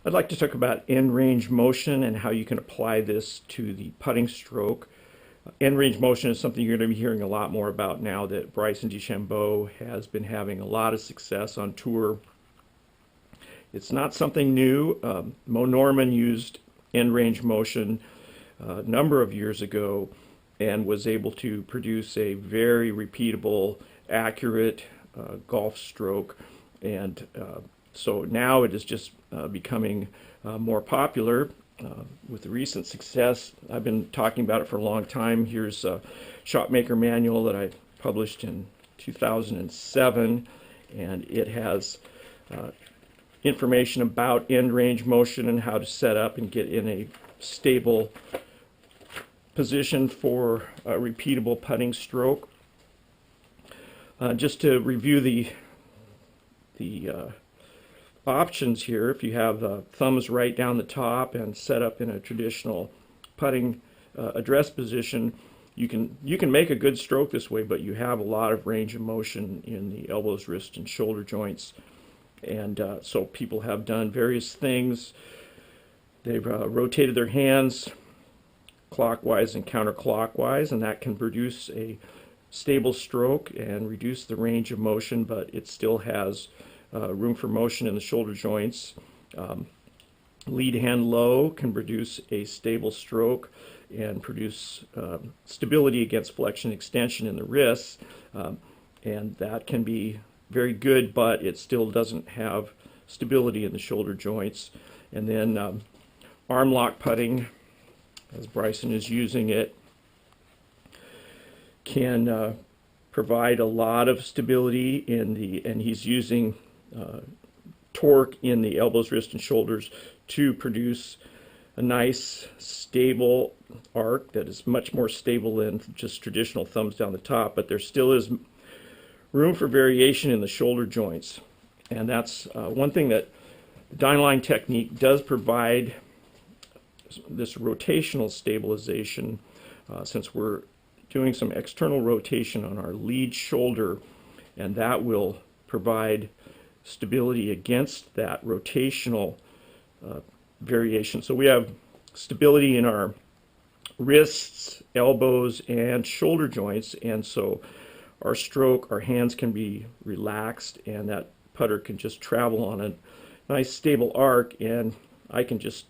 I'd like to talk about end range motion and how you can apply this to the putting stroke. End range motion is something you're going to be hearing a lot more about now that Bryson DeChambeau has been having a lot of success on tour. It's not something new. Moe Norman used end range motion a number of years ago and was able to produce a very repeatable, accurate golf stroke. And so now it is just becoming more popular with the recent success. I've been talking about it for a long time. Here's a Shotmaker manual that I published in 2007, and it has information about end range motion and how to set up and get in a stable position for a repeatable putting stroke. Just to review the options here, if you have the thumbs right down the top and set up in a traditional putting address position, you can make a good stroke this way, but you have a lot of range of motion in the elbows, wrists, and shoulder joints. And so people have done various things. They've rotated their hands clockwise and counterclockwise, and that can produce a stable stroke and reduce the range of motion, but it still has room for motion in the shoulder joints. Lead hand low can produce a stable stroke and produce stability against flexion extension in the wrists, and that can be very good, but it still doesn't have stability in the shoulder joints. And then ArmLock Putting, as Bryson is using it, can provide a lot of stability in the, and he's using torque in the elbows, wrists, and shoulders to produce a nice stable arc that is much more stable than just traditional thumbs down the top, but there still is room for variation in the shoulder joints. And that's one thing that the DynAlign technique does provide, this rotational stabilization, since we're doing some external rotation on our lead shoulder, and that will provide stability against that rotational variation. So we have stability in our wrists, elbows, and shoulder joints, and so our stroke, our hands can be relaxed, and that putter can just travel on a nice stable arc, and I can just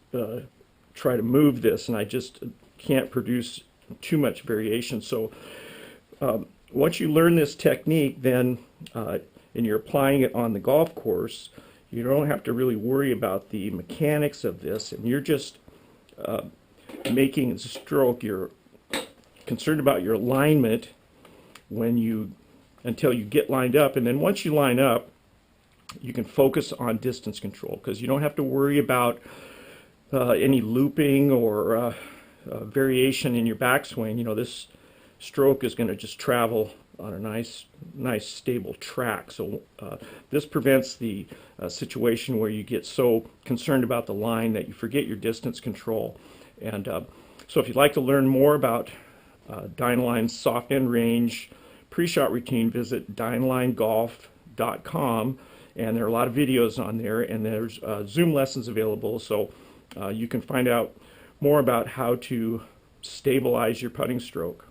try to move this, and I just can't produce too much variation. So once you learn this technique, then and you're applying it on the golf course, you don't have to really worry about the mechanics of this, and you're just making the stroke. You're concerned about your alignment until you get lined up, and then once you line up, you can focus on distance control, because you don't have to worry about any looping or variation in your backswing. You know, this stroke is going to just travel on a nice stable track. So this prevents the situation where you get so concerned about the line that you forget your distance control. And so if you'd like to learn more about DynAlign's soft end range pre-shot routine, visit DynAlignGolf.com, and there are a lot of videos on there, and there's Zoom lessons available, so you can find out more about how to stabilize your putting stroke.